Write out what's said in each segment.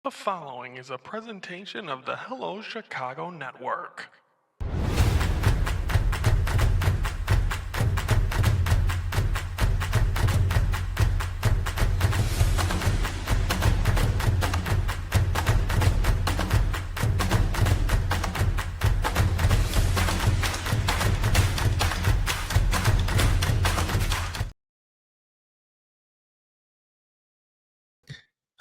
The following is a presentation of the Hello Chicago Network.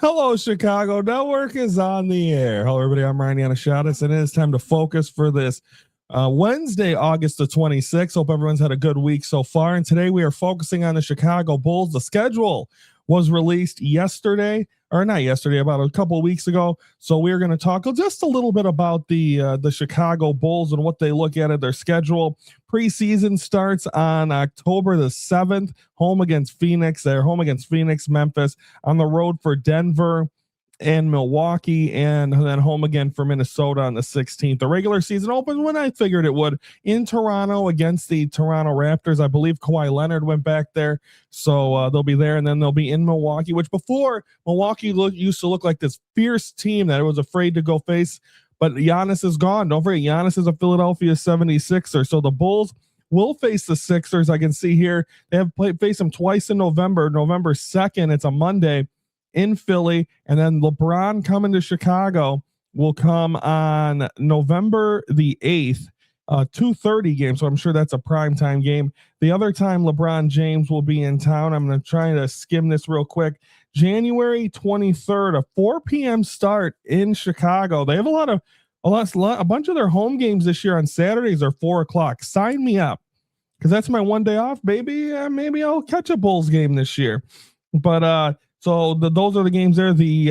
Hello, Chicago Network is on the air. Hello, everybody. I'm Ryan Yannishatis, and it is time to focus for this Wednesday, August the 26th. Hope everyone's had a good week so far. And today we are focusing on the Chicago Bulls. The schedule was released yesterday, or not yesterday, about a couple of weeks ago. So we're going to talk just a little bit about the Chicago Bulls and what they look at their schedule. Preseason starts on October the 7th, home against Phoenix. They're home against Phoenix, Memphis, on the road for Denver and Milwaukee, and then home again for Minnesota on the 16th. The regular season opens when I figured it would, in Toronto against the Toronto Raptors. I believe Kawhi Leonard went back there, so they'll be there, and then they'll be in Milwaukee, which before Milwaukee used to look like this fierce team that was afraid to go face. But Giannis is gone. Don't forget, Giannis is a Philadelphia 76er. So the Bulls will face the Sixers. I can see here they have faced them twice in November. November 2nd, it's a Monday in Philly. And then LeBron coming to Chicago will come on November the 8th, 2:30 game. So I'm sure that's a primetime game. The other time LeBron James will be in town, I'm going to try to skim this real quick. January 23rd, a 4 p.m. start in Chicago. They have a bunch of their home games this year on Saturdays are 4 o'clock. Sign me up, because that's my one day off, baby. Maybe I'll catch a Bulls game this year. But so those are the games there. The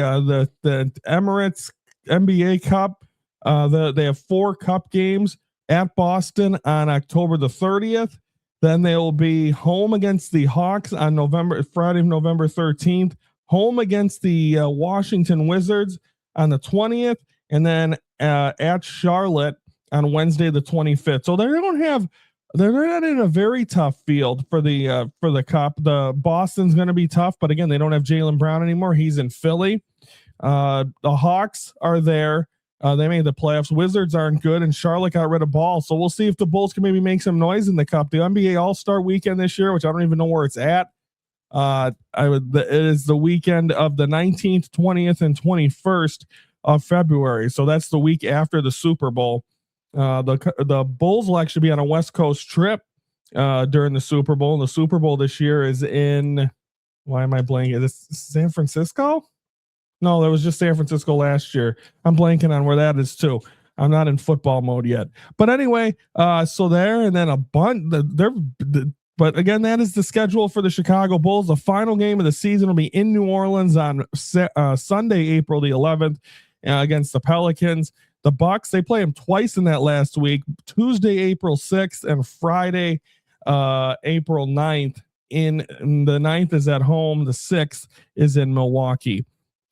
Emirates NBA Cup. They have 4 cup games at Boston on October the 30th. Then they will be home against the Hawks on Friday, November 13th. Home against the Washington Wizards on the 20th, and then at Charlotte on Wednesday the 25th. So they're not in a very tough field for the cup. The Boston's going to be tough, but again, they don't have Jaylen Brown anymore. He's in Philly. The Hawks are there. They made the playoffs. Wizards aren't good, and Charlotte got rid of Ball. So we'll see if the Bulls can maybe make some noise in the cup. The NBA All-Star Weekend this year, which I don't even know where it's at. It is the weekend of the 19th, 20th, and 21st of February. So that's the week after the Super Bowl. The Bulls will actually be on a West Coast trip during the Super Bowl. And the Super Bowl this year is in, why am I blanking? Is it San Francisco? No, that was just San Francisco last year. I'm blanking on where that is too. I'm not in football mode yet. But anyway, so there, and then a bunch. But again, that is the schedule for the Chicago Bulls. The final game of the season will be in New Orleans on Sunday, April the 11th, against the Pelicans. The Bucks, they play them twice in that last week, Tuesday, April 6th, and Friday, April 9th. In the 9th is at home. The 6th is in Milwaukee.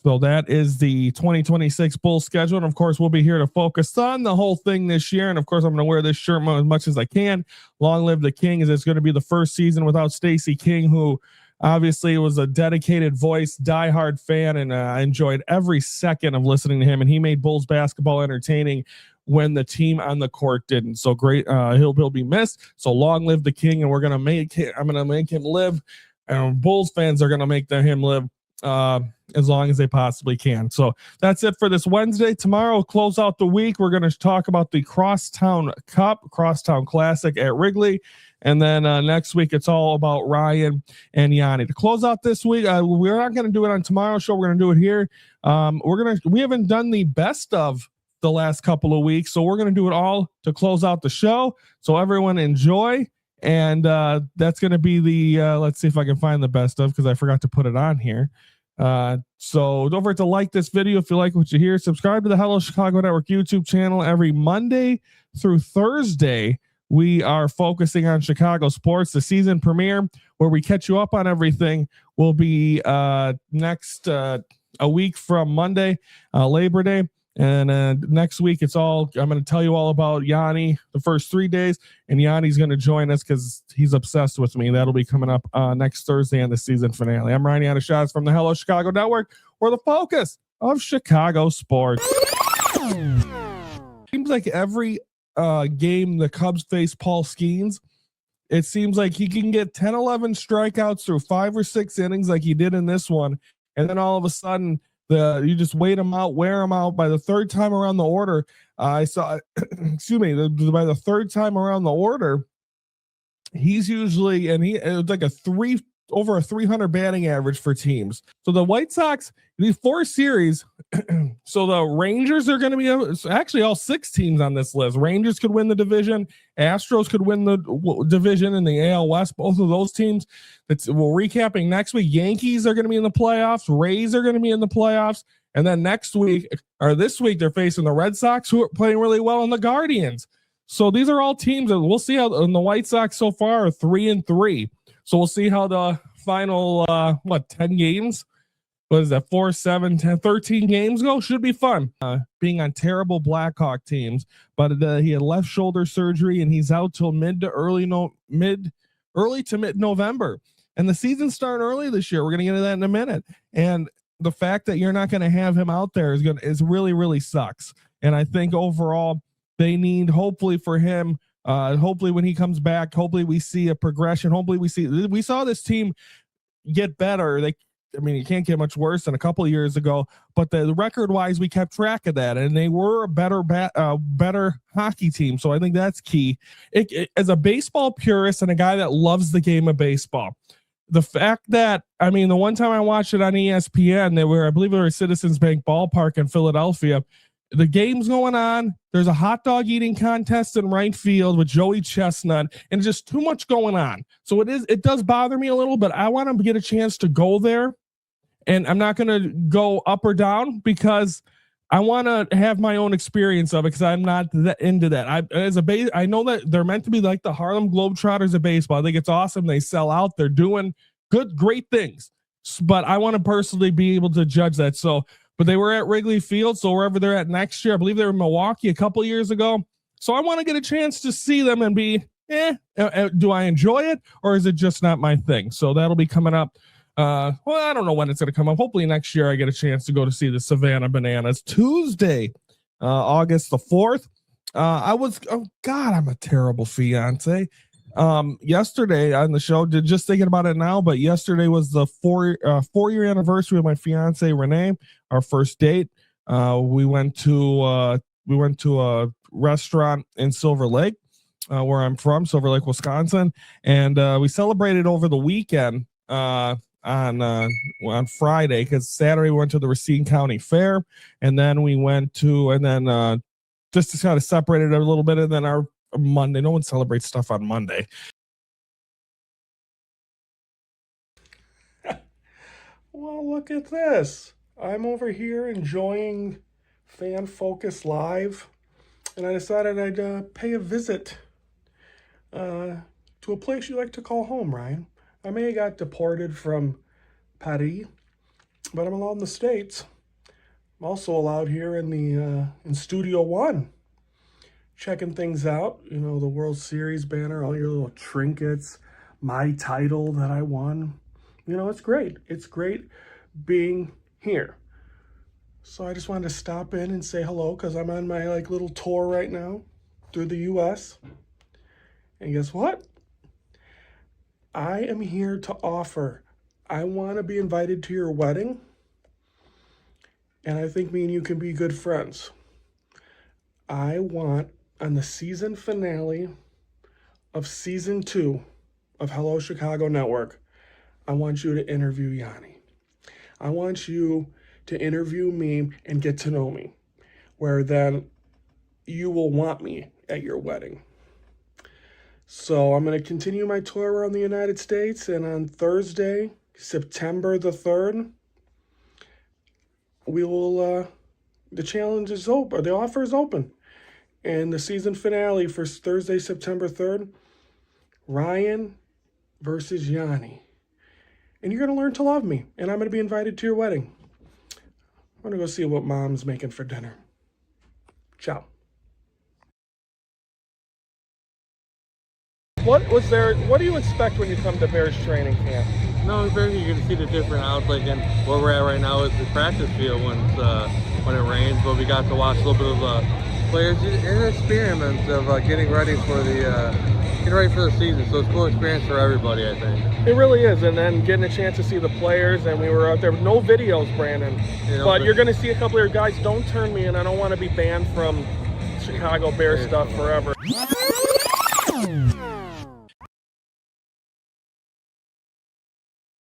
So that is the 2026 Bulls schedule. And of course, we'll be here to focus on the whole thing this year. And of course, I'm going to wear this shirt as much as I can. Long live the King, as it's going to be the first season without Stacey King, who obviously was a dedicated voice, diehard fan, and I enjoyed every second of listening to him. And he made Bulls basketball entertaining when the team on the court didn't. So great. He'll be missed. So long live the King. And I'm going to make him live. And Bulls fans are going to make him live as long as they possibly can. So that's it for this Wednesday. Tomorrow we'll close out the week. We're going to talk about the Crosstown Classic at Wrigley. And then next week, it's all about Ryan and Yanni. To close out this week, we're not going to do it on tomorrow's show. We're going to do it here. We haven't done the best of the last couple of weeks, so we're going to do it all to close out the show. So everyone enjoy. And that's going to be the, let's see if I can find the best of, because I forgot to put it on here. So don't forget to like this video if you like what you hear. Subscribe to the Hello Chicago Network YouTube channel. Every Monday through Thursday, we are focusing on Chicago sports. The season premiere, where we catch you up on everything, will be next a week from Monday, Labor Day. And next week, I'm going to tell you all about Yanni the first 3 days, and Yanni's going to join us because he's obsessed with me. That'll be coming up next Thursday on the season finale. I'm Ryan Yannishatis from the Hello Chicago Network, where the focus of Chicago sports. Seems like every game the Cubs face Paul Skeens, it seems like he can get 10, 11 strikeouts through 5 or 6 innings like he did in this one. And then all of a sudden, you just wait him out, wear him out. By the third time around the order, I saw, excuse me, by the third time around the order, he's usually, and it was like over a 300 batting average for teams. So the White Sox, these 4 series, so the Rangers are going to be actually all 6 teams on this list. Rangers could win the division. Astros could win the division in the AL West. Both of those teams, we're recapping next week. Yankees are going to be in the playoffs. Rays are going to be in the playoffs. And then next week, or this week, they're facing the Red Sox, who are playing really well, and the Guardians. So these are all teams that we'll see how, and the White Sox so far are 3-3. So we'll see how the final, 10 games? What is that? 4, 7, 10, 13 games go? Should be fun. Being on terrible Blackhawk teams, but he had left shoulder surgery and he's out till early to mid November. And the season's starting early this year. We're gonna get into that in a minute. And the fact that you're not gonna have him out there is really, really sucks. And I think overall they need, hopefully for him, hopefully when he comes back, hopefully we see a progression. Hopefully we saw this team get better. You can't get much worse than a couple of years ago, but the record wise, we kept track of that, and they were a better hockey team. So I think that's key. As a baseball purist and a guy that loves the game of baseball, the fact that, the one time I watched it on ESPN, I believe they were at Citizens Bank Ballpark in Philadelphia. The game's going on. There's a hot dog eating contest in right field with Joey Chestnut, and just too much going on. So it does bother me a little, but I want to get a chance to go there. And I'm not going to go up or down because I want to have my own experience of it, because I'm not into that. I know that they're meant to be like the Harlem Globetrotters of baseball. I think it's awesome. They sell out. They're doing great things. But I want to personally be able to judge that. So, but they were at Wrigley Field. So wherever they're at next year, I believe they were in Milwaukee a couple years ago. So I want to get a chance to see them and be, do I enjoy it, or is it just not my thing? So that'll be coming up. I don't know when it's going to come up. Hopefully next year I get a chance to go to see the Savannah Bananas. Tuesday, August the 4th. I'm a terrible fiance. Yesterday on the show, just thinking about it now, but yesterday was the 4-year anniversary of my fiance Renee, our first date. We went to a restaurant in Silver Lake, where I'm from, Silver Lake, Wisconsin, and we celebrated over the weekend. On Friday, because Saturday we went to the Racine County Fair, and then just to kind of separate it a little bit, and then our Monday. No one celebrates stuff on Monday. Well, look at this. I'm over here enjoying Fan Focus Live, and I decided I'd pay a visit to a place you like to call home, Ryan. I may have got deported from Paris, but I'm allowed in the States. I'm also allowed here in Studio One, checking things out. The World Series banner, all your little trinkets, my title that I won. It's great. It's great being here. So I just wanted to stop in and say hello, because I'm on my little tour right now through the U.S. And guess what? I am here to offer. I want to be invited to your wedding, and I think me and you can be good friends. I want, on the season finale of season 2 of Hello Chicago Network, I want you to interview Yanni. I want you to interview me and get to know me, where then you will want me at your wedding. So I'm going to continue my tour around the United States, and on Thursday, September the 3rd, we will, the challenge is open, the offer is open. And the season finale for Thursday, September 3rd, Ryan versus Yanni. And you're going to learn to love me, and I'm going to be invited to your wedding. I'm going to go see what Mom's making for dinner. Ciao. What do you expect when you come to Bears training camp? No, in fact, you're gonna see the different outs. Like, and where we're at right now is the practice field when it rains. But we got to watch a little bit of players and experiments of getting ready for the season. So it's a cool experience for everybody, I think. It really is, and then getting a chance to see the players, and we were out there. No videos, Brandon, but you're going to see a couple of your guys. Don't turn me in. I don't want to be banned from Chicago Bears stuff forever.